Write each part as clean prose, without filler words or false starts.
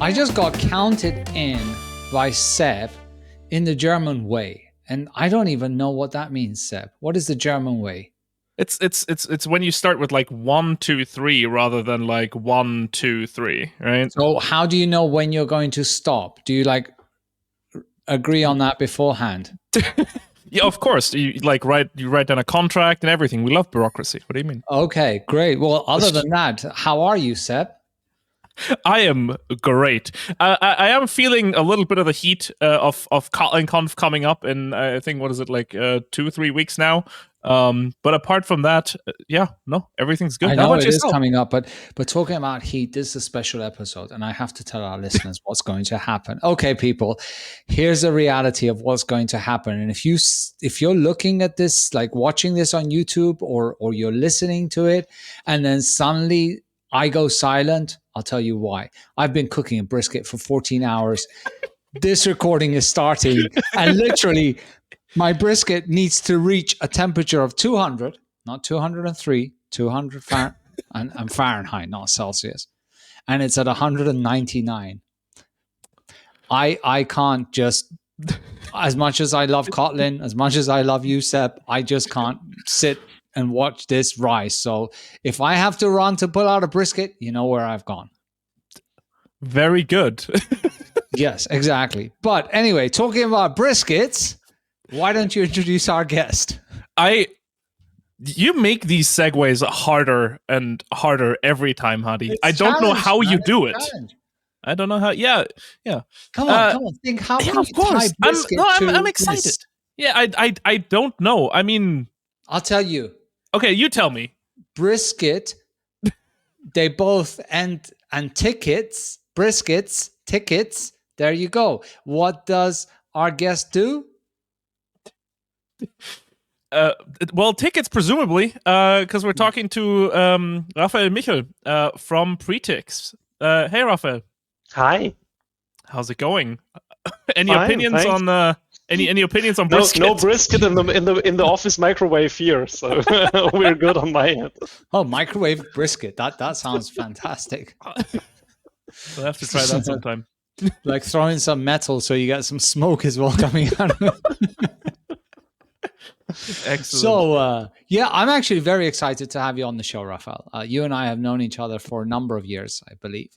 I just got counted in by Seb in the German way. And I don't even know what that means, Seb. What is the German way? It's when you start with like 1, 2, 3 rather than like 1, 2, 3, right? So how do you know when you're going to stop? Do you like agree on that beforehand? Yeah, of course. You write down a contract and everything. We love bureaucracy. What do you mean? Okay, great. Well, other than that, how are you, Seb? I am great. I am feeling a little bit of the heat of Kotlin Conf coming up in I think what is it like 2-3 weeks now. But apart from that, no, everything's good. I How know about it is yourself? coming up, but talking about heat, this is a special episode, and I have to tell our listeners what's going to happen. Okay, people, here's the reality of what's going to happen. And if you're looking at this, like watching this on YouTube, or you're listening to it, and then suddenly I go silent, I'll tell you why. I've been cooking a brisket for 14 hours. This recording is starting, and literally, my brisket needs to reach a temperature of 200, not 203, 200 and Fahrenheit, not Celsius. And it's at 199. I can't just, as much as I love Kotlin, as much as I love you, Seb, I just can't sit and watch this rise. So if I have to run to pull out a brisket, you know where I've gone. Very good. Yes, exactly. But anyway, talking about briskets, why don't you introduce our guest? You make these segues harder and harder every time, Hadi. I don't know how you do it. I don't know how. Yeah. Come on. Think how can of you course. tie brisket I'm excited. this? Yeah, I don't know. I mean, I'll tell you. Okay, you tell me. Brisket. They both end and tickets. Briskets, tickets. There you go. What does our guest do? Well, tickets presumably, because we're talking to Raphael Michel from Pretix. Hey, Raphael. Hi. How's it going? Any Fine, opinions thanks. on any opinions on brisket? No brisket in the office microwave here, so we're good on my end. Oh, microwave brisket. That sounds fantastic. We'll have to try that sometime. Like throwing some metal so you get some smoke as well coming out of it. Excellent. So, I'm actually very excited to have you on the show, Raphael. You and I have known each other for a number of years, I believe.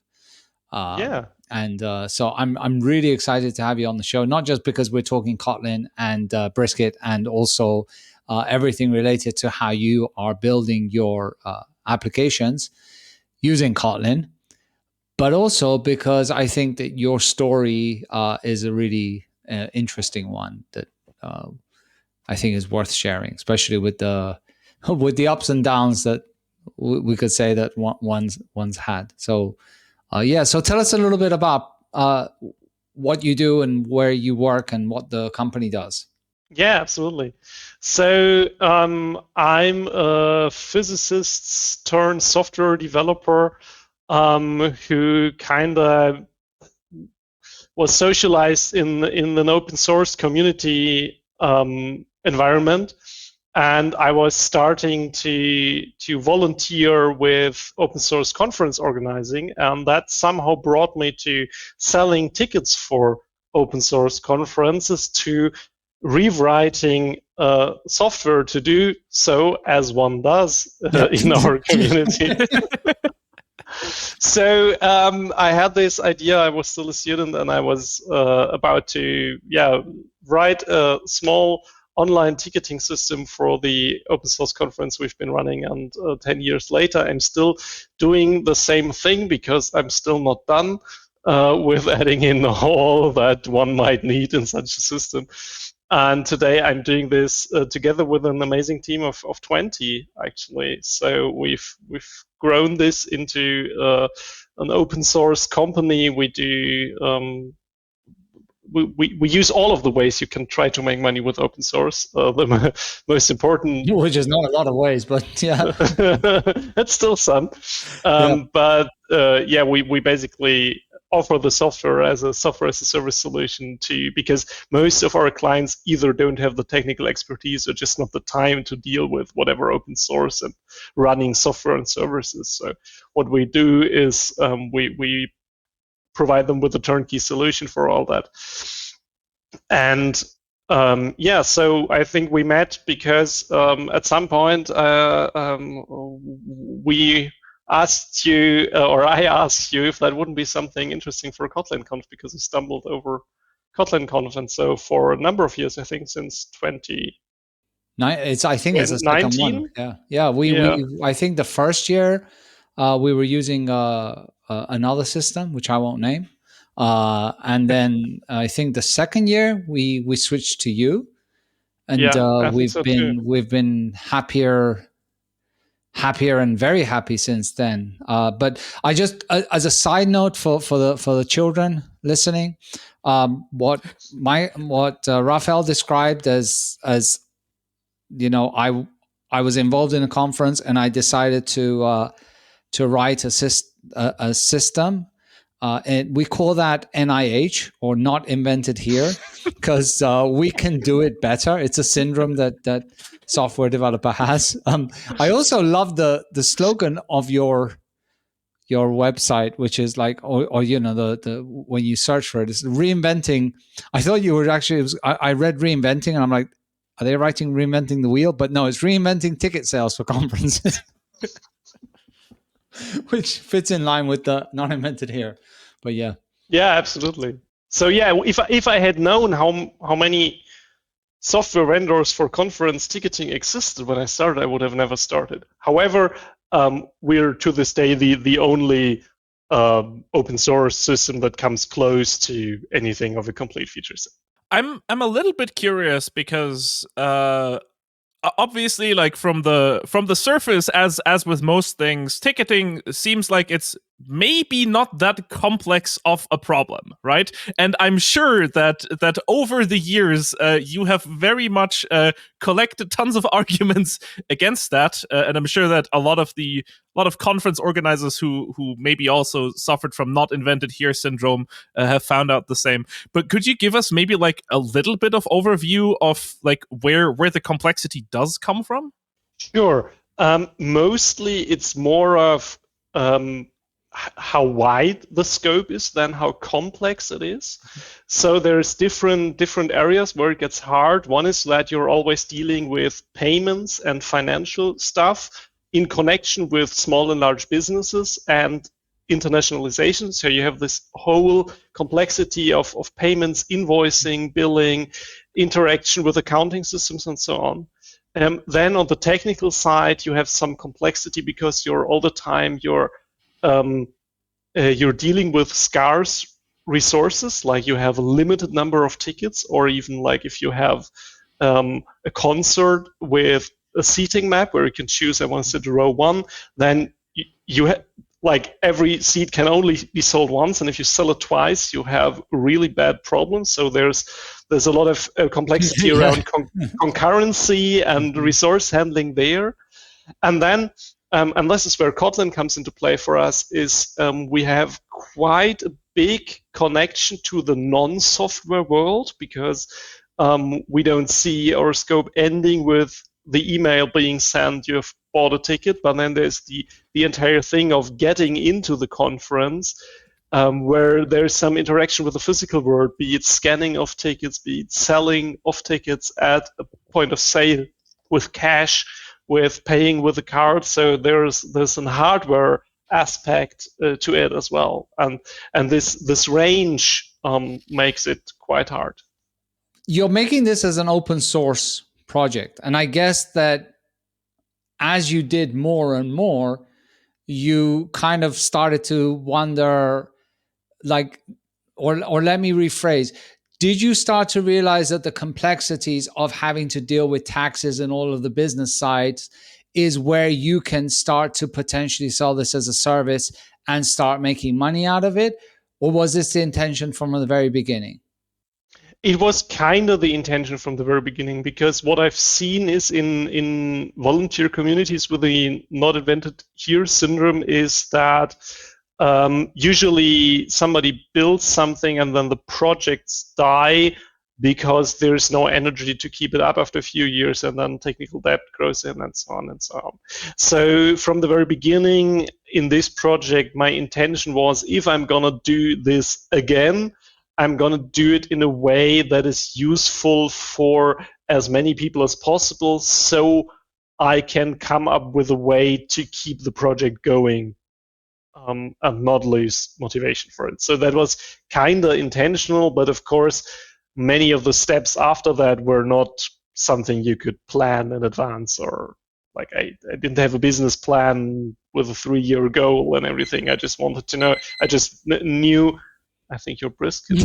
And so I'm really excited to have you on the show, not just because we're talking Kotlin and brisket, and also everything related to how you are building your applications using Kotlin, but also because I think that your story is a really interesting one that I think is worth sharing, especially with the ups and downs that we could say that one's had. So, so tell us a little bit about what you do and where you work and what the company does. Yeah, absolutely. So I'm a physicist turned software developer who kind of was socialized in an open source community environment, and I was starting to volunteer with open source conference organizing, and that somehow brought me to selling tickets for open source conferences, to rewriting software to do so, as one does in our community. So I had this idea. I was still a student, and I was about to write a small online ticketing system for the open source conference we've been running. And 10 years later, I'm still doing the same thing, because I'm still not done with adding in all that one might need in such a system. And today I'm doing this together with an amazing team of 20, actually. So we've grown this into an open source company. We do we use all of the ways you can try to make money with open source. The most important, which is not a lot of ways, but yeah, it's still some. But we basically offer the software as a service solution because most of our clients either don't have the technical expertise or just not the time to deal with whatever open source and running software and services. So what we do is we provide them with a turnkey solution for all that. And so I think we met because at some point we asked you, or I asked you, if that wouldn't be something interesting for KotlinConf, because I stumbled over KotlinConf, and so for a number of years, I think since 2019. I think it's the second one. Yeah. I think the first year we were using another system, which I won't name. And then I think the second year we switched to you, and we've been happier and very happy since then. But I just as a side note for the children listening, what Raphael described as I was involved in a conference and I decided to write a system. And we call that NIH, or not invented here, because we can do it better. It's a syndrome that software developer has. I also love the slogan of your website, which is like, or the when you search for it, it's reinventing. I thought you were actually. I read reinventing, and I'm like, are they writing reinventing the wheel? But no, it's reinventing ticket sales for conferences. Which fits in line with the not invented here, but yeah. Yeah, absolutely. So yeah, if I had known how many software vendors for conference ticketing existed when I started, I would have never started. However, we're to this day the only open source system that comes close to anything of a complete feature set. I'm a little bit curious because obviously, like from the surface, as with most things, ticketing seems like it's maybe not that complex of a problem, right? And I'm sure that over the years you have very much collected tons of arguments against that, and I'm sure that a lot of conference organizers who maybe also suffered from not invented here syndrome have found out the same. But could you give us maybe like a little bit of overview of like where the complexity does come from? Sure. Mostly it's more of how wide the scope is than how complex it is. So there's different areas where it gets hard. One is that you're always dealing with payments and financial stuff in connection with small and large businesses and internationalization. So you have this whole complexity of payments, invoicing, billing, interaction with accounting systems, and so on. Then on the technical side, you have some complexity because you're all the time you're dealing with scarce resources, like you have a limited number of tickets, or even like if you have a concert with a seating map where you can choose I want to sit row 1, then you like every seat can only be sold once, and if you sell it twice, you have really bad problems. So there's a lot of complexity around concurrency and resource handling there. And then, and this is where Kotlin comes into play for us, is we have quite a big connection to the non-software world, because we don't see our scope ending with the email being sent, you have bought a ticket, but then there's the entire thing of getting into the conference, where there's some interaction with the physical world, be it scanning of tickets, be it selling of tickets at a point of sale with cash, with paying with a card. So there's a hardware aspect to it as well, and this range makes it quite hard. You're making this as an open source project, and I guess that as you did more and more, you kind of started to wonder, like, or let me rephrase, did you start to realize that the complexities of having to deal with taxes and all of the business sides is where you can start to potentially sell this as a service and start making money out of it? Or was this the intention from the very beginning? It was kind of the intention from the very beginning, because what I've seen is in volunteer communities with the not invented here syndrome is that usually somebody builds something and then the projects die because there's no energy to keep it up after a few years, and then technical debt grows in, and so on and so on. So from the very beginning, in this project, my intention was, if I'm going to do this again, I'm going to do it in a way that is useful for as many people as possible, so I can come up with a way to keep the project going and not lose motivation for it. So that was kind of intentional, but of course, many of the steps after that were not something you could plan in advance, or like I didn't have a business plan with a 3-year goal and everything. I just wanted to know. I just knew. I think your brisket.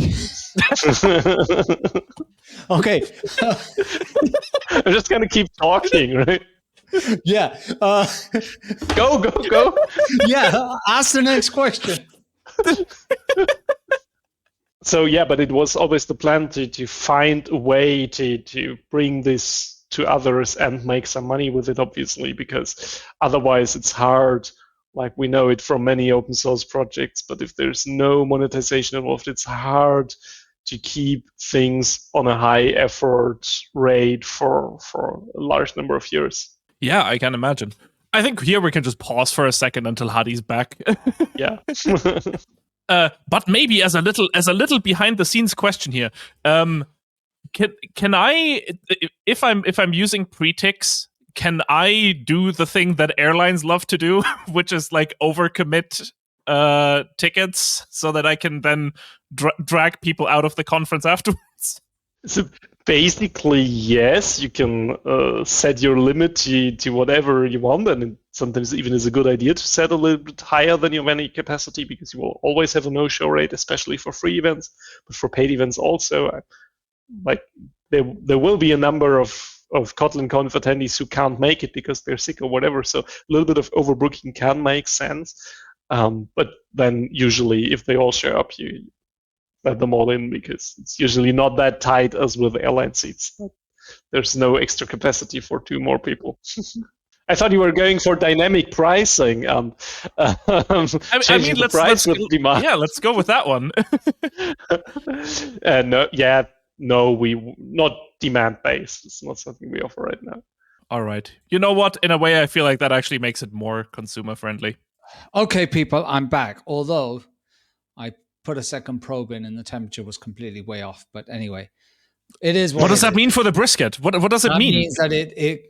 Okay. I'm just gonna keep talking, right? Yeah. Go. Yeah. Ask the next question. So yeah, but it was always the plan to find a way to bring this to others and make some money with it, obviously, because otherwise it's hard. Like we know it from many open source projects, but if there's no monetization involved, it's hard to keep things on a high effort rate for a large number of years. Yeah, I can imagine. I think here we can just pause for a second until Hadi's back. Yeah. But maybe as a little behind the scenes question here, can I, if I'm using Pretix, can I do the thing that airlines love to do, which is like overcommit tickets so that I can then drag people out of the conference afterwards? So basically, yes, you can set your limit to whatever you want, and it sometimes even is a good idea to set a little bit higher than your venue capacity, because you will always have a no-show rate, especially for free events, but for paid events also. Like there will be a number of Kotlin Conf attendees who can't make it because they're sick or whatever. So a little bit of overbooking can make sense, but then usually if they all show up, you let them all in, because it's usually not that tight as with airline seats. There's no extra capacity for 2 more people. I thought you were going for dynamic pricing. I mean, let's with demand. Yeah, let's go with that one. No, we not demand based. It's not something we offer right now. All right. You know what? In a way, I feel like that actually makes it more consumer friendly. Okay, people, I'm back. Although I put a second probe in and the temperature was completely way off. But anyway, it is what does that mean for the brisket? What does it mean? That means that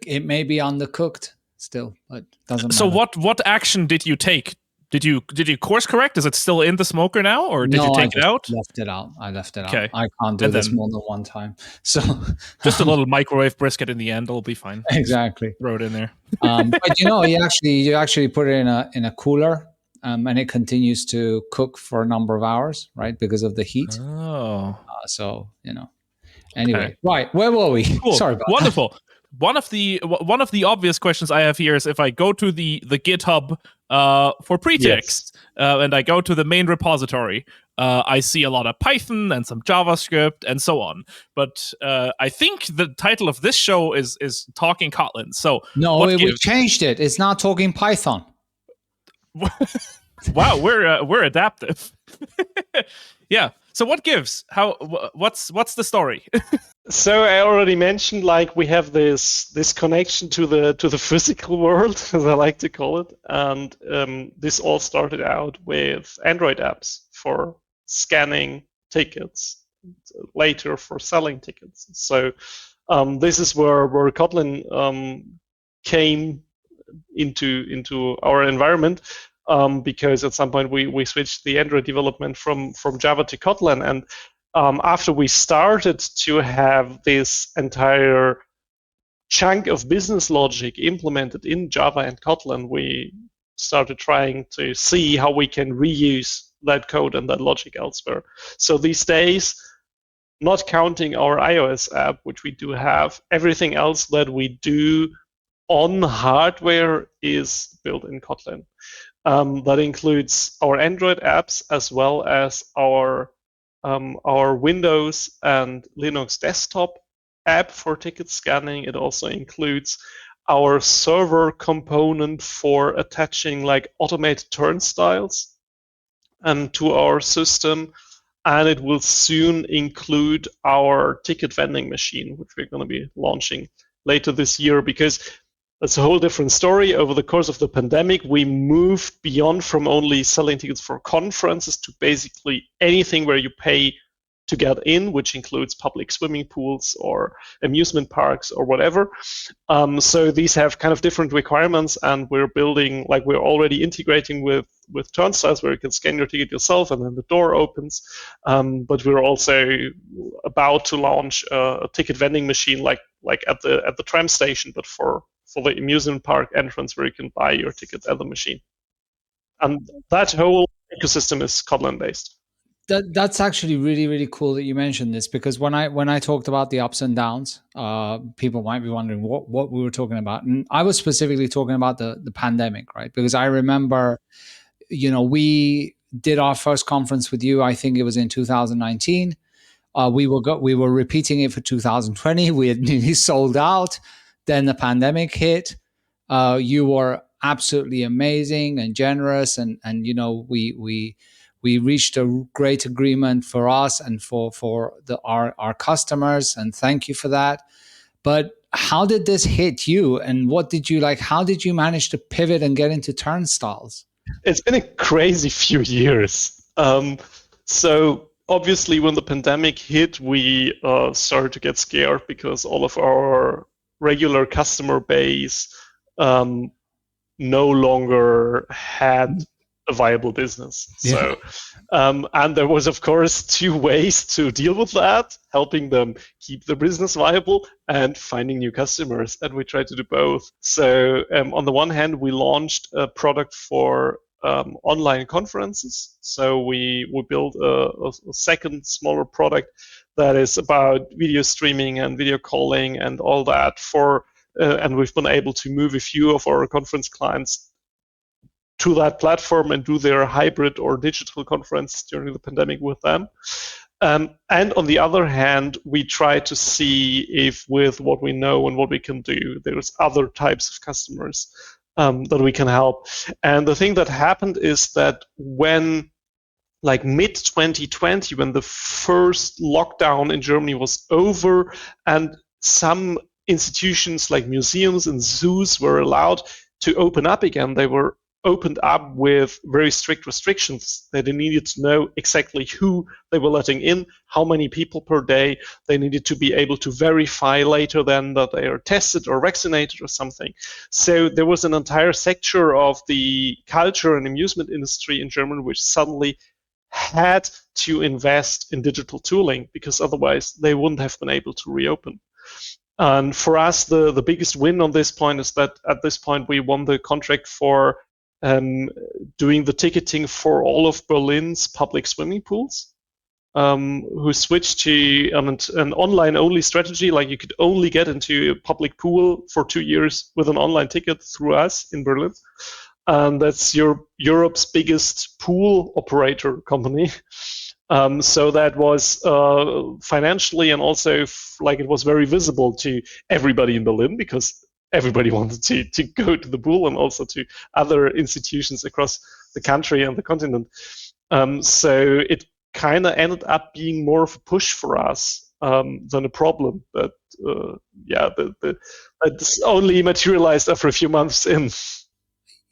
it may be undercooked still, but doesn't matter. So what action did you take? Did you course correct? Is it still in the smoker now, or did you take it out? I left it Okay. out. I can't do this more than one time. So just a little microwave brisket in the end, it'll be fine. Exactly. Just throw it in there. But you actually put it in a cooler, and it continues to cook for a number of hours, right? Because of the heat. Oh. Anyway, okay. Right. Where were we? Cool. Sorry about Wonderful. That. One of the obvious questions I have here is, if I go to the GitHub for Pretix, yes, and I go to the main repository, I see a lot of Python and some JavaScript and so on. But I think the title of this show is Talking Kotlin. So no, we changed it. It's not Talking Python. Wow, we're adaptive. Yeah. So what gives? What's the story? So I already mentioned, like, we have this connection to the physical world, as I like to call it, and this all started out with Android apps for scanning tickets, later for selling tickets. So this is where Kotlin came into our environment. Because at some point we switched the Android development from Java to Kotlin, and after we started to have this entire chunk of business logic implemented in Java and Kotlin, we started trying to see how we can reuse that code and that logic elsewhere. So these days, not counting our iOS app, which we do have, everything else that we do on hardware is built in Kotlin. That includes our Android apps as well as our Windows and Linux desktop app for ticket scanning. It also includes our server component for attaching like automated turnstiles to our system, and it will soon include our ticket vending machine, which we're going to be launching later this year, because that's a whole different story. Over the course of the pandemic, we moved beyond from only selling tickets for conferences to basically anything where you pay to get in, which includes public swimming pools or amusement parks or whatever. So these have kind of different requirements, and we're building, like we're already integrating with turnstiles where you can scan your ticket yourself and then the door opens. But we're also about to launch a ticket vending machine, like at the tram station, but for the amusement park entrance where you can buy your ticket at the machine. And that whole ecosystem is Kotlin based. That's actually really, really cool that you mentioned this, because when I talked about the ups and downs, people might be wondering what we were talking about, and I was specifically talking about the pandemic, right? Because I remember, we did our first conference with you. I think it was in 2019. We were repeating it for 2020. We had nearly sold out. Then the pandemic hit. You were absolutely amazing and generous, and we reached a great agreement for us and for our customers, and thank you for that. But how did this hit you, and what did you like? How did you manage to pivot and get into turnstiles? It's been a crazy few years. So obviously, when the pandemic hit, we started to get scared because all of our regular customer base no longer had a viable business. Yeah. So, and there was, of course, two ways to deal with that: helping them keep the business viable and finding new customers. And we tried to do both. So, on the one hand, we launched a product for online conferences. So we built a second smaller product that is about video streaming and video calling and all that and we've been able to move a few of our conference clients to that platform and do their hybrid or digital conference during the pandemic with them. And on the other hand, we try to see if with what we know and what we can do, there's other types of customers that we can help. And the thing that happened is that when like mid-2020, when the first lockdown in Germany was over and some institutions like museums and zoos were allowed to open up again, they were opened up with very strict restrictions. They needed to know exactly who they were letting in, how many people per day. They needed to be able to verify later then that they are tested or vaccinated or something. So there was an entire sector of the culture and amusement industry in Germany which suddenly had to invest in digital tooling because otherwise they wouldn't have been able to reopen. And for us, the biggest win on this point is that at this point we won the contract for doing the ticketing for all of Berlin's public swimming pools, who switched to an online-only strategy. Like you could only get into a public pool for 2 years with an online ticket through us in Berlin. And that's Europe's biggest pool operator company. So that was financially and also it was very visible to everybody in Berlin because everybody wanted to go to the pool and also to other institutions across the country and the continent. So it kind of ended up being more of a push for us than a problem. But it's only materialized after a few months in.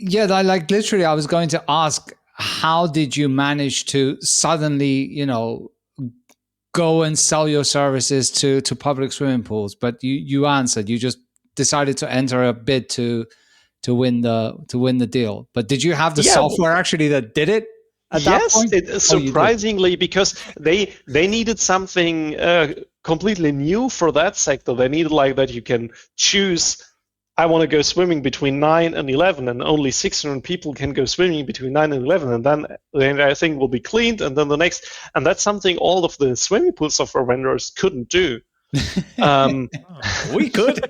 Yeah, literally, I was going to ask, how did you manage to suddenly, go and sell your services to public swimming pools? But you answered, you just decided to enter a bid to win the deal. But did you have the software actually that did it at that point? Surprisingly, because they needed something completely new for that sector. They needed that you can choose, I want to go swimming between 9 and 11, and only 600 people can go swimming between 9 and 11, and then the entire thing will be cleaned, and then the next, and that's something all of the swimming pool software vendors couldn't do. We could,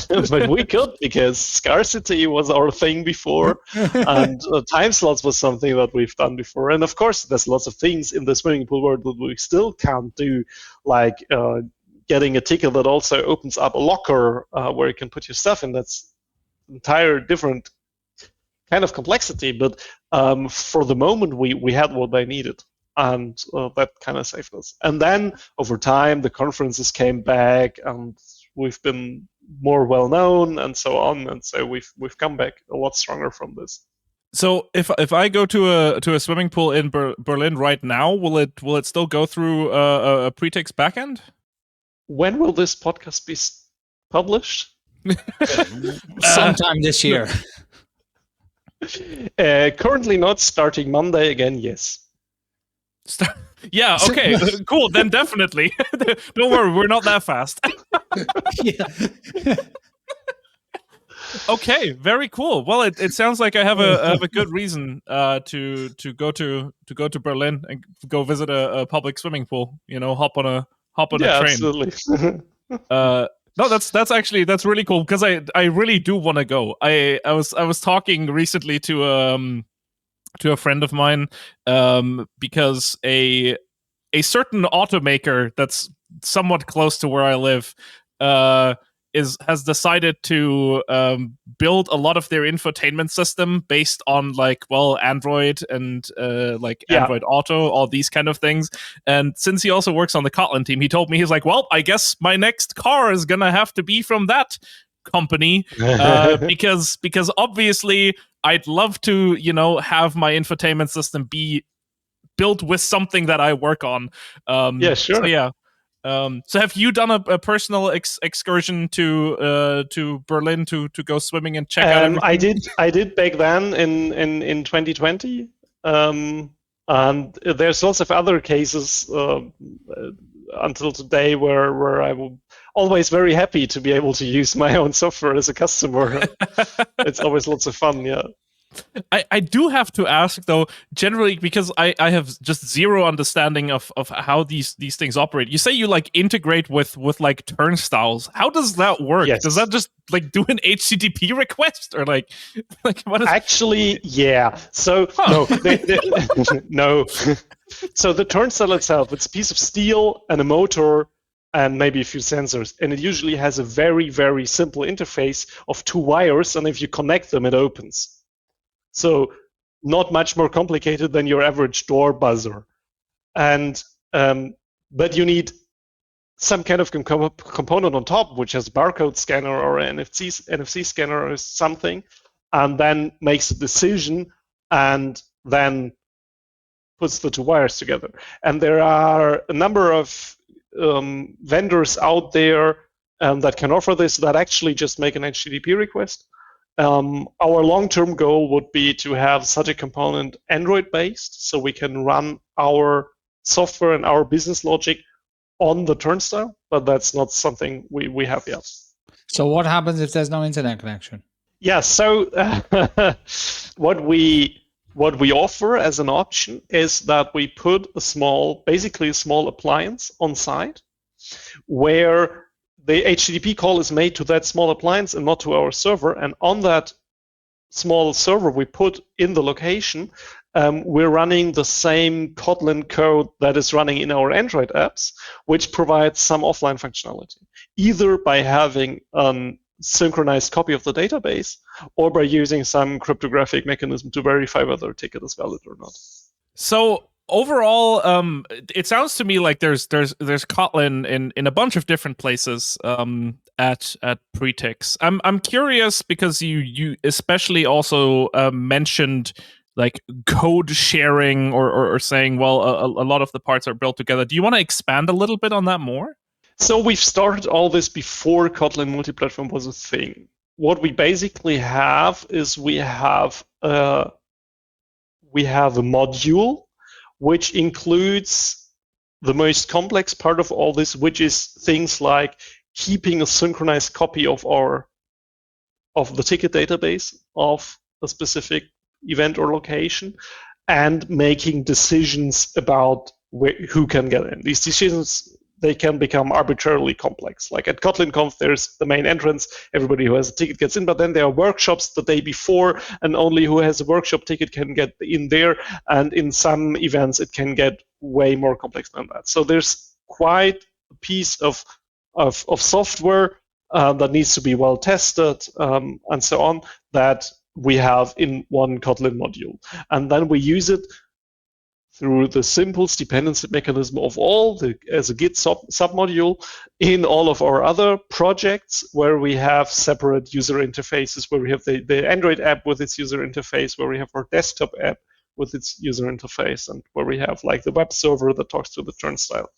but we could because scarcity was our thing before, and time slots was something that we've done before. And of course, there's lots of things in the swimming pool world that we still can't do, like getting a ticket that also opens up a locker where you can put your stuff in. That's entire different kind of complexity. But for the moment, we had what they needed. And that kind of saved us. And then over time, the conferences came back, and we've been more well known and so on. And so we've come back a lot stronger from this. So if I go to a swimming pool in Berlin right now, will it still go through a Pretix backend? When will this podcast be published? Sometime this year. Currently not. Starting Monday again, yes. Yeah, okay, cool. Then definitely. Don't worry, we're not that fast. Yeah. Okay, very cool. Well, it sounds like I have a good reason to go to Berlin and go visit a public swimming pool. Hop on a train. Absolutely. No, that's really cool because I really do want to go. I was talking recently to a friend of mine because a certain automaker that's somewhat close to where I live has decided to build a lot of their infotainment system based on Android and Android Auto, all these kind of things. And since he also works on the Kotlin team, he told me, he's like, well, I guess my next car is gonna have to be from that company because obviously I'd love to have my infotainment system be built with something that I work on. Yeah, sure. So yeah. So have you done a personal excursion to Berlin to go swimming and check out everything? I did back then in 2020. And there's lots of other cases until today where I'm always very happy to be able to use my own software as a customer. It's always lots of fun, yeah. I do have to ask though, generally, because I have just zero understanding of how these things operate. You say you integrate with turnstiles. How does that work? Yes. Does that just do an HTTP request or what is Actually, yeah. So no. So the turnstile itself, it's a piece of steel and a motor and maybe a few sensors, and it usually has a very, very simple interface of two wires, and if you connect them, it opens. So not much more complicated than your average door buzzer. And but you need some kind of component on top, which has a barcode scanner or an NFC scanner or something, and then makes a decision and then puts the two wires together. And there are a number of vendors out there that can offer this that actually just make an HTTP request. Our long-term goal would be to have such a component Android-based, so we can run our software and our business logic on the turnstile, but that's not something we have yet. So what happens if there's no internet connection? Yeah, so what we offer as an option is that we put basically a small appliance on site where the HTTP call is made to that small appliance and not to our server. And on that small server we put in the location, we're running the same Kotlin code that is running in our Android apps, which provides some offline functionality, either by having a synchronized copy of the database or by using some cryptographic mechanism to verify whether a ticket is valid or not. So overall, it sounds to me like there's Kotlin in a bunch of different places at Pretix. I'm curious because you especially also mentioned code sharing or saying, well, a lot of the parts are built together. Do you want to expand a little bit on that more? So we've started all this before Kotlin multiplatform was a thing. What we basically have is we have a module which includes the most complex part of all this, which is things like keeping a synchronized copy of the ticket database of a specific event or location, and making decisions about who can get in. These decisions, they can become arbitrarily complex. Like at KotlinConf, there's the main entrance, everybody who has a ticket gets in, but then there are workshops the day before, and only who has a workshop ticket can get in there, and in some events it can get way more complex than that. So there's quite a piece of software that needs to be well tested and so on, that we have in one Kotlin module. And then we use it through the simplest dependency mechanism of all, as a Git submodule in all of our other projects, where we have separate user interfaces, where we have the Android app with its user interface, where we have our desktop app with its user interface, and where we have like the web server that talks to the turnstile.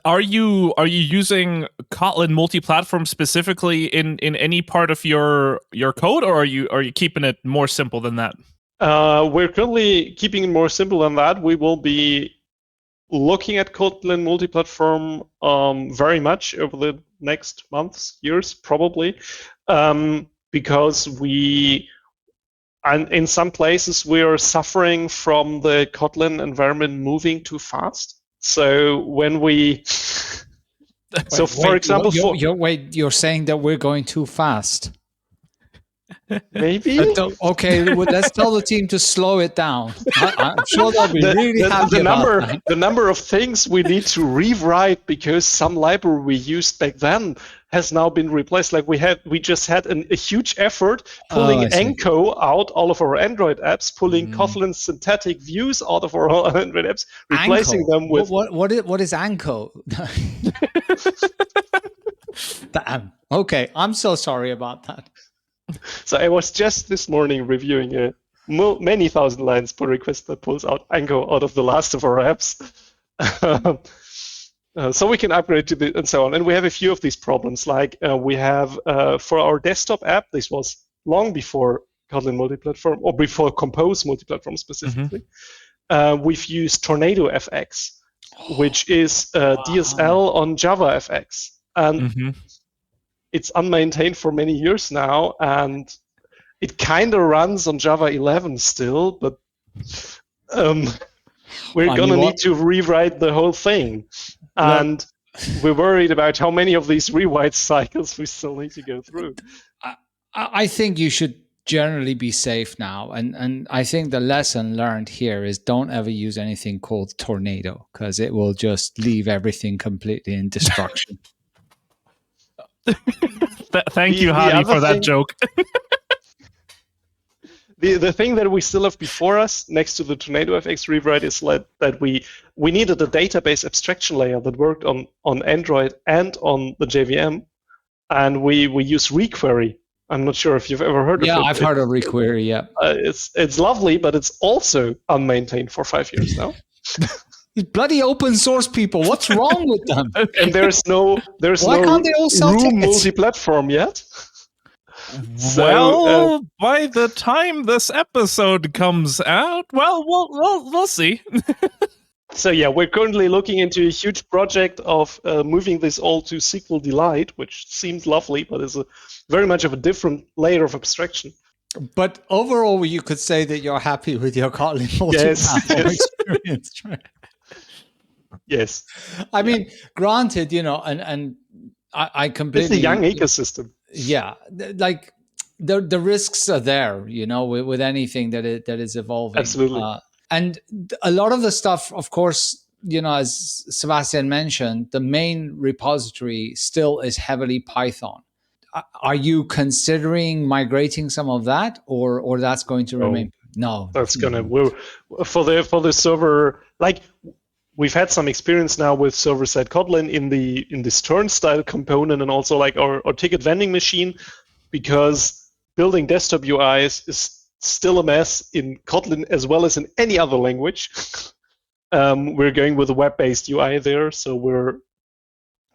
Are you using Kotlin multi-platform specifically in any part of your code, or are you keeping it more simple than that? We're currently keeping it more simple than that. We will be looking at Kotlin multi-platform very much over the next months, years, probably, because and in some places we are suffering from the Kotlin environment moving too fast. So when we, for example, you're saying that we're going too fast. Maybe. Okay, well, let's tell the team to slow it down. I'm sure they'll be really happy about that. The number of things we need to rewrite because some library we used back then has now been replaced. Like we just had a huge effort pulling Enco out all of our Android apps, pulling Kotlin synthetic views out of our Android apps, replacing them with what is Enco? Damn. Okay, I'm so sorry about that. So I was just this morning reviewing many thousand lines per request that pulls out Ango out of the last of our apps. So we can upgrade to and so on. And we have a few of these problems. Like we have for our desktop app, this was long before Kotlin multiplatform, or before Compose multiplatform specifically. We've used Tornado FX, which is DSL on Java FX. And it's unmaintained for many years now, and it kind of runs on Java 11 still, but we're going to need to rewrite the whole thing. And we're worried about how many of these rewrite cycles we still need to go through. I think you should generally be safe now. And I think the lesson learned here is don't ever use anything called Tornado, because it will just leave everything completely in destruction. Thank you, Hadi, for that joke. The thing that we still have before us, next to the Tornado FX rewrite, is that we needed a database abstraction layer that worked on Android and on the JVM, and we use Requery. I'm not sure if you've ever heard of it. Yeah, I've heard of Requery, yeah. It's lovely, but it's also unmaintained for 5 years now. These bloody open source people, what's wrong with them? And there's no can't they all sell room tickets? multi-platform yet. Well, by the time this episode comes out, we'll see. So yeah, we're currently looking into a huge project of moving this all to SQL Delight, which seems lovely, but is very much of a different layer of abstraction. But overall, you could say that you're happy with your Kotlin multi-platform experience, right? Yes. I mean, granted, and I completely... It's a young ecosystem. Yeah, like the risks are there, with anything that is evolving. Absolutely. And a lot of the stuff, of course, as Sebastian mentioned, the main repository still is heavily Python. Are you considering migrating some of that, or that's going to remain? No, that's gonna for the server. Like we've had some experience now with server-side Kotlin in this turnstile component, and also like our ticket vending machine, because building desktop UIs is still a mess in Kotlin as well as in any other language. We're going with a web-based UI there, so we're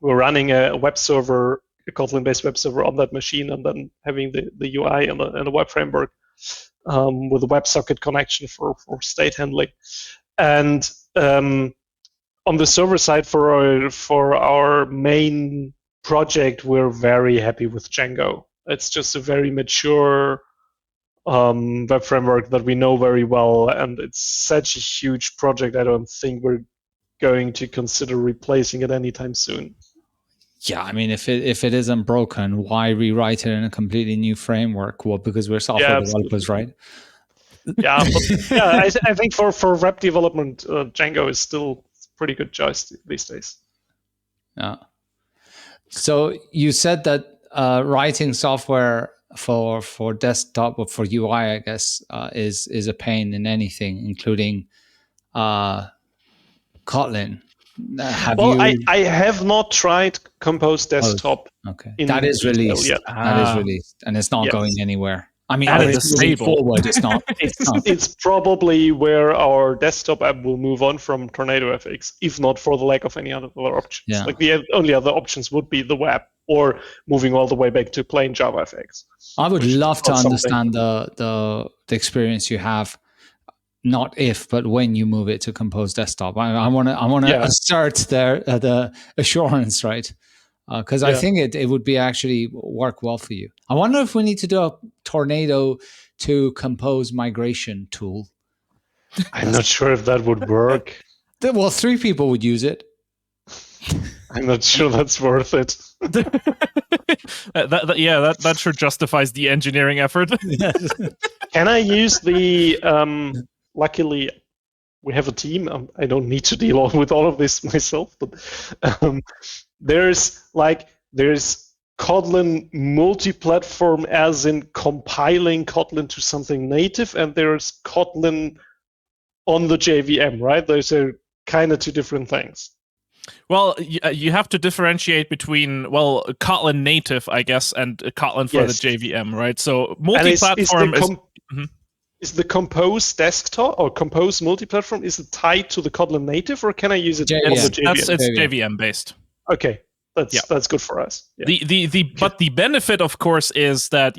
running a web server, a Kotlin-based web server on that machine, and then having the UI and a web framework with a WebSocket connection for state handling. And on the server side, for our main project, we're very happy with Django. It's just a very mature web framework that we know very well, and it's such a huge project. I don't think we're going to consider replacing it anytime soon. Yeah, I mean, if it isn't broken, why rewrite it in a completely new framework? Well, because we're software developers, right? Yeah, but I think for web development, Django is still a pretty good choice these days. Yeah. So you said that writing software for desktop or for UI, I guess, is a pain in anything, including Kotlin. Have Well, you? I have not tried Compose Desktop Okay, in that is detail released. yet. That is released, and it's not Yes. going anywhere. I mean, Add or it it's moving disable. forward. It's not. It's probably where our desktop app will move on from TornadoFX, if not for the lack of any other options. Yeah. Like the only other options would be the web or moving all the way back to plain JavaFX. I would which is love to not something- understand the experience you have, not if, but when you move it to Compose Desktop. I want to Yeah. assert the assurance, right? Because I Yeah. think it would be actually work well for you. I wonder if we need to do a Tornado to Compose migration tool. I'm not sure if that would work. Well, 3 people would use it. I'm not sure that's worth it. that sure justifies the engineering effort. Can I use the? Luckily, we have a team. I don't need to deal with all of this myself. But there's Kotlin multi-platform, as in compiling Kotlin to something native, and there's Kotlin on the JVM, right? Those are kind of 2 different things. Well, you have to differentiate between, Kotlin native, I guess, and Kotlin for the JVM, right? So multi-platform is the Compose desktop or Compose multi-platform, is it tied to the Kotlin native, or can I use it on the JVM? It's JVM based. Okay. That's good for us. Yeah. But the benefit, of course, is that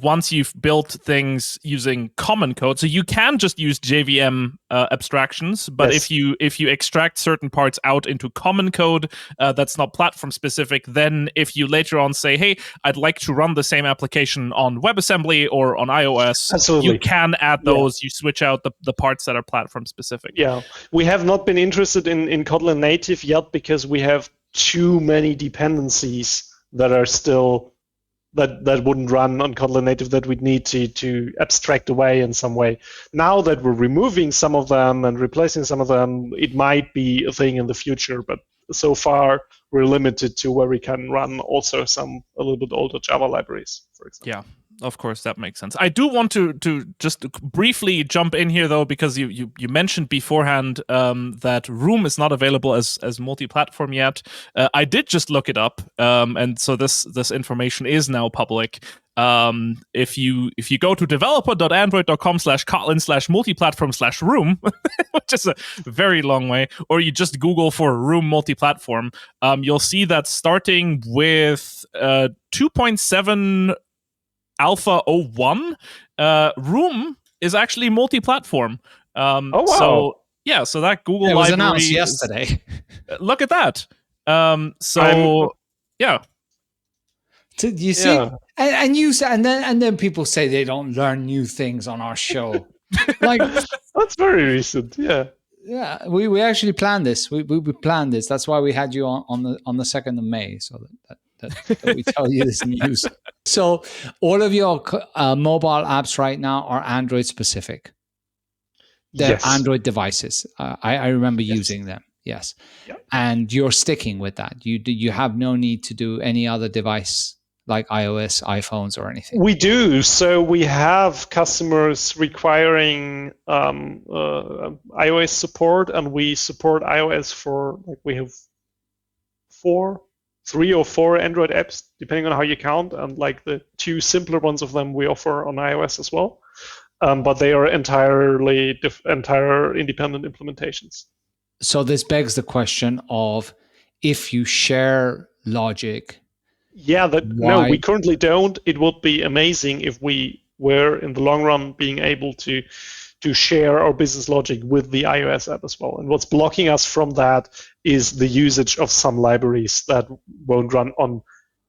once you've built things using common code, so you can just use JVM abstractions. But if you extract certain parts out into common code that's not platform specific, then if you later on say, "Hey, I'd like to run the same application on WebAssembly or on iOS," Absolutely. you can add those. You switch out the parts that are platform specific. Yeah, we have not been interested in Kotlin native yet because we have too many dependencies that are still that wouldn't run on Kotlin native that we'd need to abstract away in some way. Now that we're removing some of them and replacing some of them, it might be a thing in the future, but so far we're limited to where we can run also some a little bit older Java libraries, for example. Yeah. Of course, that makes sense. I do want to just briefly jump in here, though, because you mentioned beforehand that Room is not available as multi-platform yet. I did just look it up, and so this information is now public. If you go to developer.android.com/kotlin/multiplatform/room, which is a very long way, or you just Google for Room multi-platform, you'll see that starting with 2.7 Alpha 01, Room is actually multi-platform. Oh, wow. So that Google it was library announced yesterday. Look at that. You see, and then people say they don't learn new things on our show. Like that's very recent. Yeah. Yeah, we actually planned this. We planned this. That's why we had you on the 2nd of May, so that we tell you this news. So all of your mobile apps right now are Android specific. They're Android devices. I remember using them. Yes, and you're sticking with that. You have no need to do any other device like iOS, iPhones, or anything. We do. So we have customers requiring iOS support, and we support iOS for we have 3 or 4 Android apps, depending on how you count, and the 2 simpler ones of them we offer on iOS as well. But they are entire independent implementations. So this begs the question of if you share logic. Yeah, no, we currently don't. It would be amazing if we were, in the long run, being able to share our business logic with the iOS app as well. And what's blocking us from that is the usage of some libraries that won't run on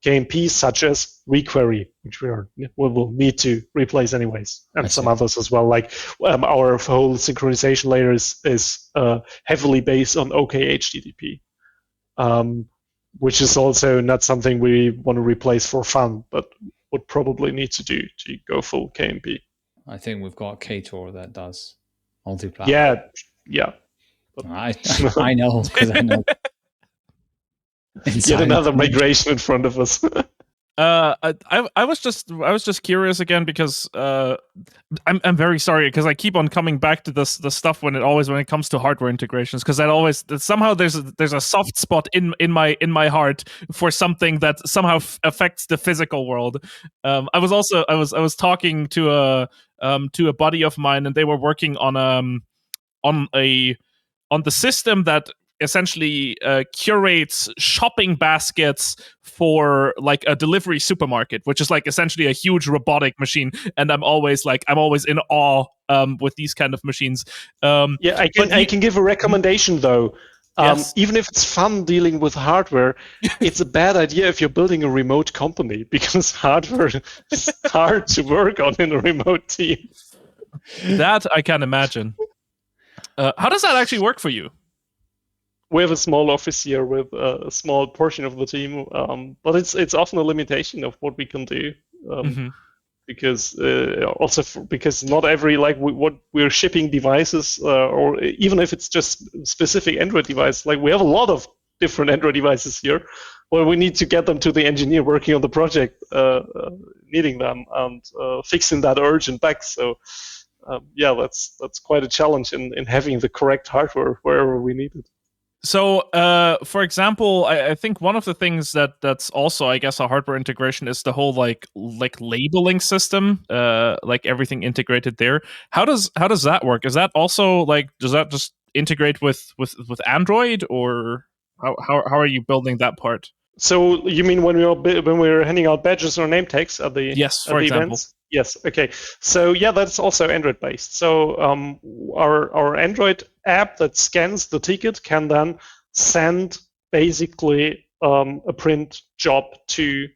KMP, such as Requery, which we will need to replace anyways, and some others as well. Our whole synchronization layer is heavily based on OKHTTP. Which is also not something we want to replace for fun, but would probably need to do to go full KMP. I think we've got KTOR that does multi-platform. Yeah. I know, because I know. Yet another migration in front of us. I was just curious again because I'm very sorry because I keep on coming back to the stuff when it comes to hardware integrations, because somehow there's a soft spot in my heart for something that somehow affects the physical world. I was talking to a buddy of mine, and they were working on the system that essentially curates shopping baskets for like a delivery supermarket, which is like essentially a huge robotic machine. And I'm always in awe with these kind of machines. I can give a recommendation though. Yes. Even if it's fun dealing with hardware, it's a bad idea if you're building a remote company, because hardware is hard to work on in a remote team. That I can imagine. How does that actually work for you? We have a small office here with a small portion of the team, but it's often a limitation of what we can do. Because because not every what we're shipping devices, or even if it's just specific Android device, like we have a lot of different Android devices here, where we need to get them to the engineer working on the project, needing them and fixing that urgent bug. So that's quite a challenge in having the correct hardware wherever we need it. So, for example, I think one of the things that's also, I guess, a hardware integration is the whole like labeling system, like everything integrated there. How does that work? Is that also like, does that just integrate with Android, or how are you building that part? So you mean when we're handing out badges or name tags at the for example. events? Yes. Okay. So yeah, that's also Android based. So our Android app that scans the ticket can then send basically a print job to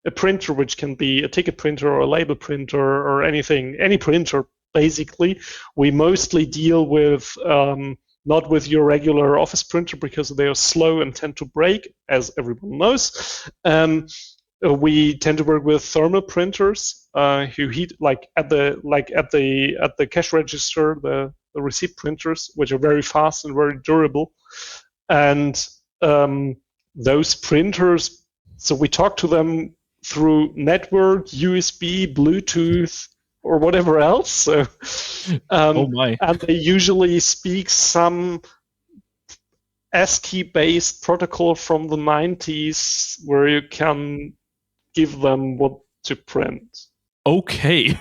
a printer, which can be a ticket printer or a label printer or any printer. Basically, we mostly deal with not with your regular office printer, because they are slow and tend to break, as everyone knows. We tend to work with thermal printers who heat at the cash register, the receipt printers, which are very fast and very durable. And those printers, so we talk to them through network, USB, Bluetooth, or whatever else. So, oh my! And they usually speak some ASCII-based protocol from the 90s, where you can give them what to print. Okay.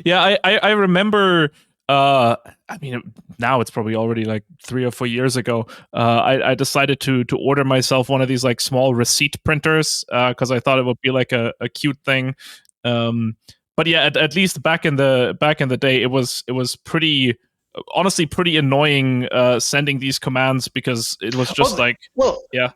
Yeah, I remember. I mean, now it's probably already like 3 or 4 years ago. I decided to order myself one of these like small receipt printers because I thought it would be like a cute thing. But yeah, at least back in the day, it was honestly pretty annoying sending these commands, because it was just yeah.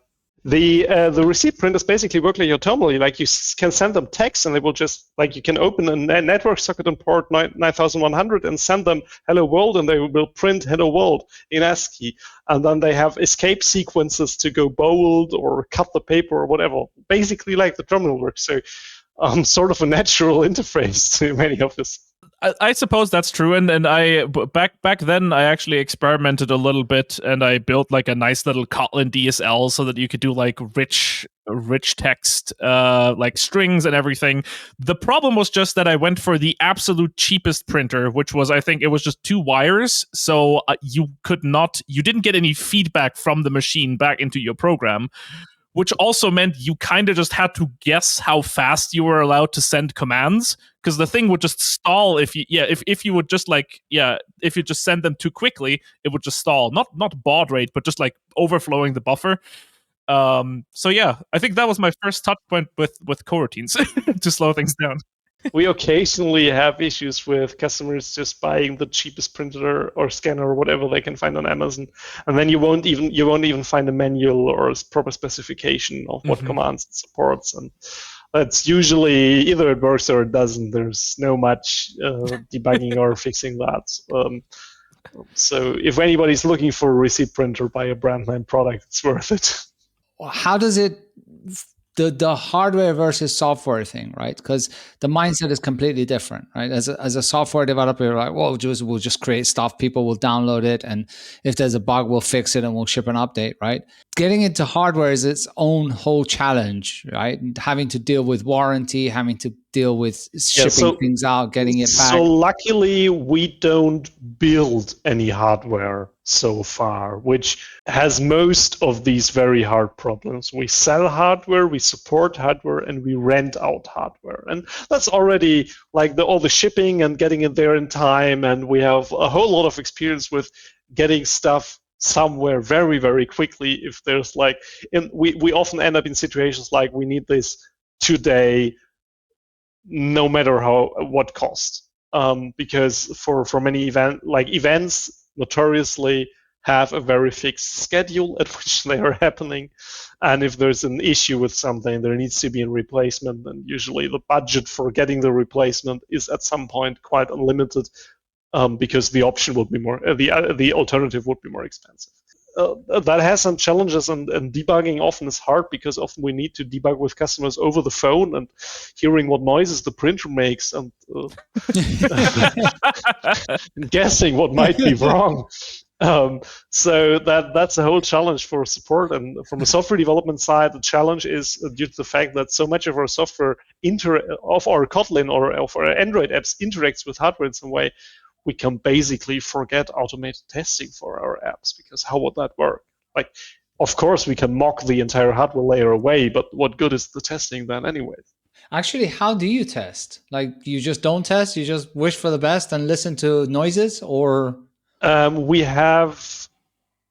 The receipt printers basically work like your terminal. Like, you can send them text, and they will just, like, you can open a network socket on port 9100 and send them hello world, and they will print hello world in ASCII. And then they have escape sequences to go bold or cut the paper or whatever. Basically like the terminal works. So sort of a natural interface to many of us. I suppose that's true, and I back then I actually experimented a little bit, and I built like a nice little Kotlin DSL so that you could do like rich text, like strings and everything. The problem was just that I went for the absolute cheapest printer, which was, I think it was just 2 wires, so you didn't get any feedback from the machine back into your program. Which also meant you kind of just had to guess how fast you were allowed to send commands, because the thing would just stall if you would just if you just send them too quickly, it would just stall. Not baud rate, but just like overflowing the buffer. So yeah, I think that was my first touch point with coroutines to slow things down. We occasionally have issues with customers just buying the cheapest printer or scanner or whatever they can find on Amazon, and then you won't even find a manual or a proper specification of what commands it supports, and that's usually either it works or it doesn't. There's no much debugging or fixing that. So if anybody's looking for a receipt printer, buy a brand name product. It's worth it. How does it the hardware versus software thing, right? Because the mindset is completely different, right? As a software developer, you're like, well, we'll just create stuff, people will download it, and if there's a bug, we'll fix it and we'll ship an update, right? Getting into hardware is its own whole challenge, right? Having to deal with warranty, having to deal with shipping things out, getting it back. So luckily, we don't build any hardware so far, which has most of these very hard problems. We sell hardware, we support hardware, and we rent out hardware. And that's already like all the shipping and getting it there in time. And we have a whole lot of experience with getting stuff somewhere very, very quickly. If there's like, we often end up in situations like we need this today, no matter what cost, because for many events notoriously have a very fixed schedule at which they are happening, and if there's an issue with something, there needs to be a replacement, and usually the budget for getting the replacement is at some point quite unlimited, because the option would be more the alternative would be more expensive. That has some challenges, and debugging often is hard because often we need to debug with customers over the phone and hearing what noises the printer makes and guessing what might be wrong. So that's a whole challenge for support. And from the software development side, the challenge is due to the fact that so much of our software of our Kotlin or of our Android apps interacts with hardware in some way. We can basically forget automated testing for our apps, because how would that work? Like, of course, we can mock the entire hardware layer away, but what good is the testing then anyway? Actually, how do you test? Like, you just don't test, you just wish for the best and listen to noises, or? We have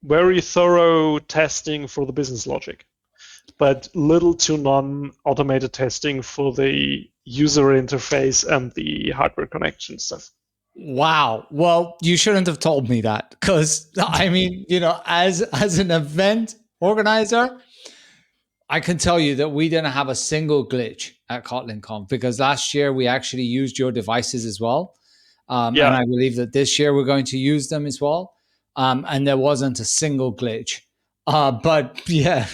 very thorough testing for the business logic, but little to none automated testing for the user interface and the hardware connection stuff. Wow. Well, you shouldn't have told me that, because I mean, as an event organizer, I can tell you that we didn't have a single glitch at KotlinConf, because last year we actually used your devices as well. And I believe that this year we're going to use them as well. And there wasn't a single glitch. But yeah,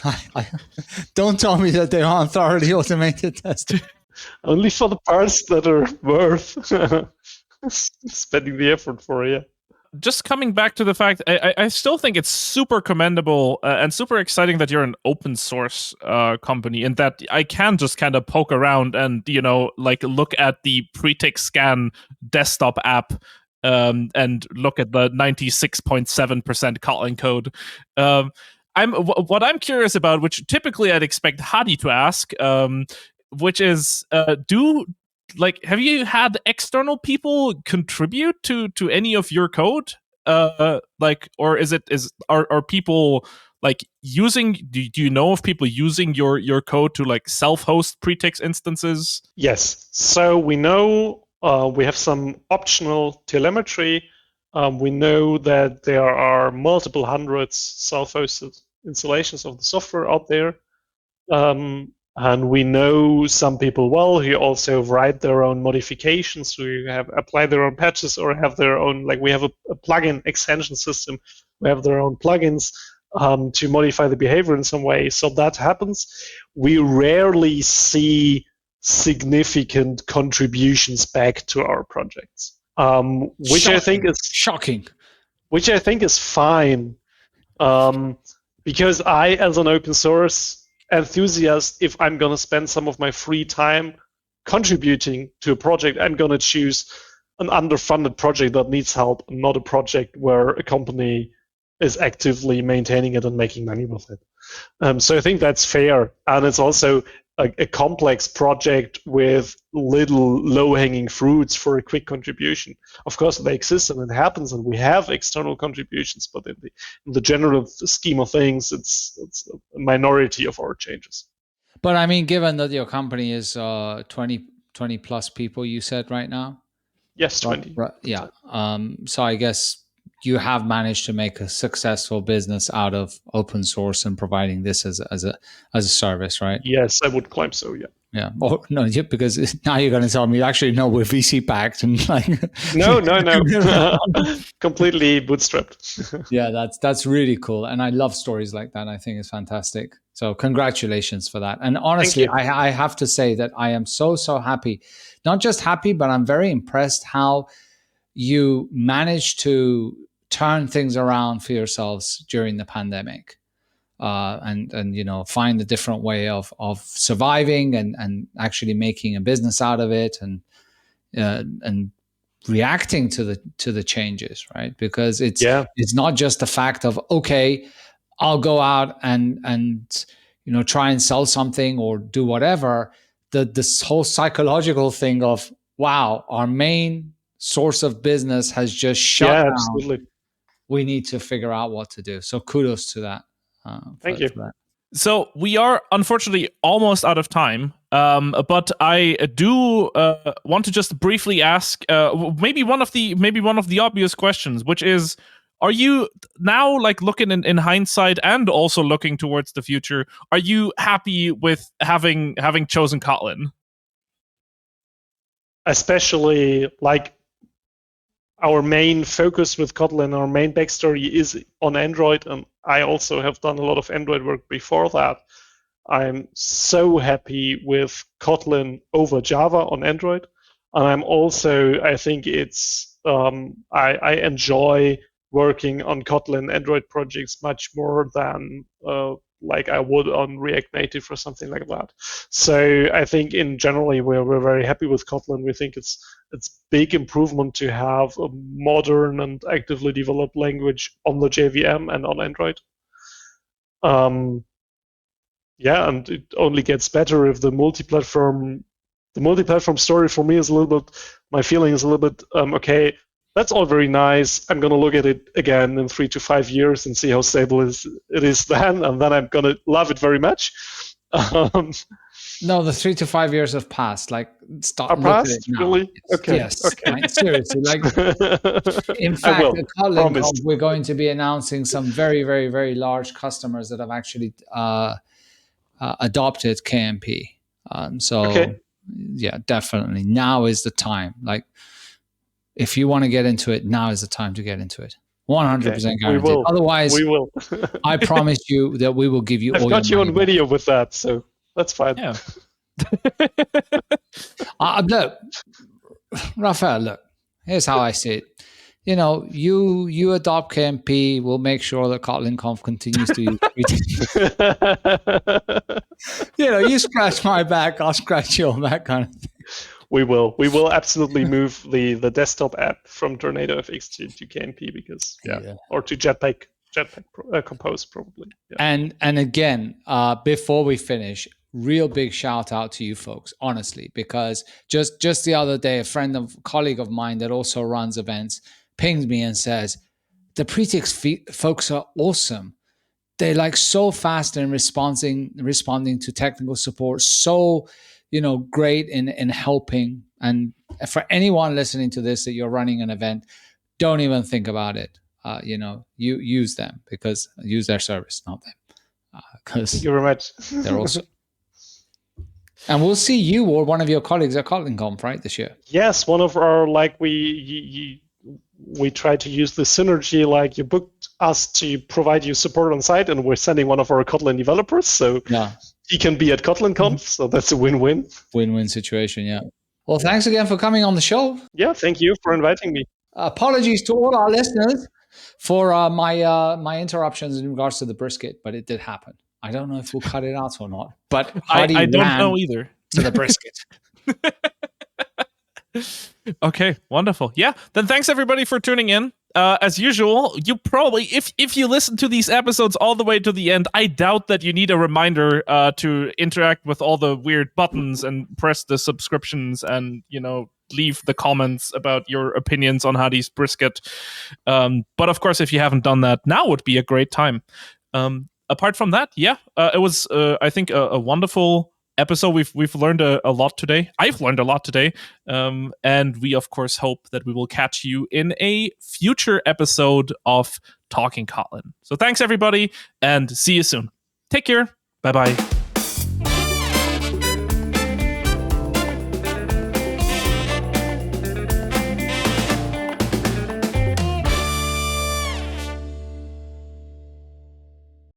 don't tell me that they aren't thoroughly automated testing. Only for the parts that are worth spending the effort for, yeah. Just coming back to the fact, I still think it's super commendable and super exciting that you're an open source company, and that I can just kind of poke around and, like look at the Pretix scan desktop app and look at the 96.7% Kotlin code. What I'm curious about, which typically I'd expect Hadi to ask, which is, have you had external people contribute to any of your code? Or are people like using? Do you know of people using your code to like self-host Pretix instances? Yes. So we know we have some optional telemetry. We know that there are multiple hundreds self-hosted installations of the software out there. And we know some people well who also write their own modifications, who have applied their own patches or have their own, like we have a plugin extension system. We have their own plugins to modify the behavior in some way. So that happens. We rarely see significant contributions back to our projects, which I think is shocking. Which I think is fine, because I, as an open source enthusiast, if I'm going to spend some of my free time contributing to a project, I'm going to choose an underfunded project that needs help, not a project where a company is actively maintaining it and making money with it. So I think that's fair. And it's also a complex project with little low-hanging fruits for a quick contribution. Of course, they exist and it happens, and we have external contributions, but in the general scheme of things, it's a minority of our changes. But I mean, given that your company is 20 plus people, you said right now? Yes, 20. Right, yeah. So I guess you have managed to make a successful business out of open source and providing this as a service, right? Yes, I would claim so, yeah. Yeah. Oh no, because now you're going to tell me actually no, we're VC backed and like No. Completely bootstrapped. Yeah, that's really cool, and I love stories like that. I think it's fantastic. So congratulations for that. And honestly, I have to say that I am so happy. Not just happy, but I'm very impressed how you managed to turn things around for yourselves during the pandemic. And find a different way of surviving and actually making a business out of it and reacting to the changes, right? Because it's not just the fact of, okay, I'll go out and try and sell something or do whatever. This whole psychological thing of, wow, our main source of business has just shut down. Absolutely. We need to figure out what to do. So kudos to that. Thank you. For that. So we are unfortunately almost out of time, but I do want to just briefly ask maybe one of the obvious questions, which is: are you now, like, looking in hindsight and also looking towards the future? Are you happy with having chosen Kotlin? Especially, like, our main focus with Kotlin, our main backstory is on Android, and I also have done a lot of Android work before that. I'm so happy with Kotlin over Java on Android, and I think it's I enjoy working on Kotlin Android projects much more than like I would on React Native or something like that. So I think in generally we're very happy with Kotlin. We think it's big improvement to have a modern and actively developed language on the JVM and on Android. Yeah, and it only gets better if the multi-platform story for me is a little bit, my feeling is a little bit, okay, that's all very nice. I'm going to look at it again in 3 to 5 years and see how stable it is then, and then I'm going to love it very much. No, the 3 to 5 years have passed. Like, start are look passed? at it now. Really? Okay. Yes. Okay. Right? Seriously. Like, in fact, at Kotlin Conf, we're going to be announcing some very, very, very large customers that have actually adopted KMP. Yeah, definitely. Now is the time. Like, if you want to get into it, now is the time to get into it. 100% guaranteed. Otherwise, we will. I promise you that we will give you. I've got you on video with that, so that's fine. Yeah. Look, Raphael. Look, here's how I see it. You adopt KMP. We'll make sure that Kotlin Conf continues to use Pretix. You scratch my back, I'll scratch your back, kind of thing. We will absolutely move the desktop app from Tornado FX to KMP because or to Jetpack Compose probably. Yeah. And again, before we finish, real big shout out to you folks, honestly, because just the other day, a colleague of mine that also runs events pings me and says, the Pretix folks are awesome. They're like so fast in responding to technical support, so great in helping. And for anyone listening to this, that you're running an event, don't even think about it. You use them, because use their service, not them. Because thank you very much. They're awesome. And we'll see you or one of your colleagues at Kotlin Conf, right, this year? Yes, one of our, like, we try to use the synergy, like, you booked us to provide you support on site, and we're sending one of our Kotlin developers, so he can be at Kotlin Conf, so that's a win-win. Win-win situation, yeah. Well, thanks again for coming on the show. Yeah, thank you for inviting me. Apologies to all our listeners for my interruptions in regards to the brisket, but it did happen. I don't know if we'll cut it out or not, but Hadi I don't know either. To the brisket. Okay, wonderful. Yeah, then thanks everybody for tuning in. As usual, you probably, if you listen to these episodes all the way to the end, I doubt that you need a reminder to interact with all the weird buttons and press the subscriptions and, leave the comments about your opinions on Hadi's brisket. But of course, if you haven't done that, now would be a great time. Apart from that, it was, I think, a wonderful episode. We've learned a lot today. I've learned a lot today. And we, of course, hope that we will catch you in a future episode of Talking Kotlin. So thanks, everybody, and see you soon. Take care. Bye-bye.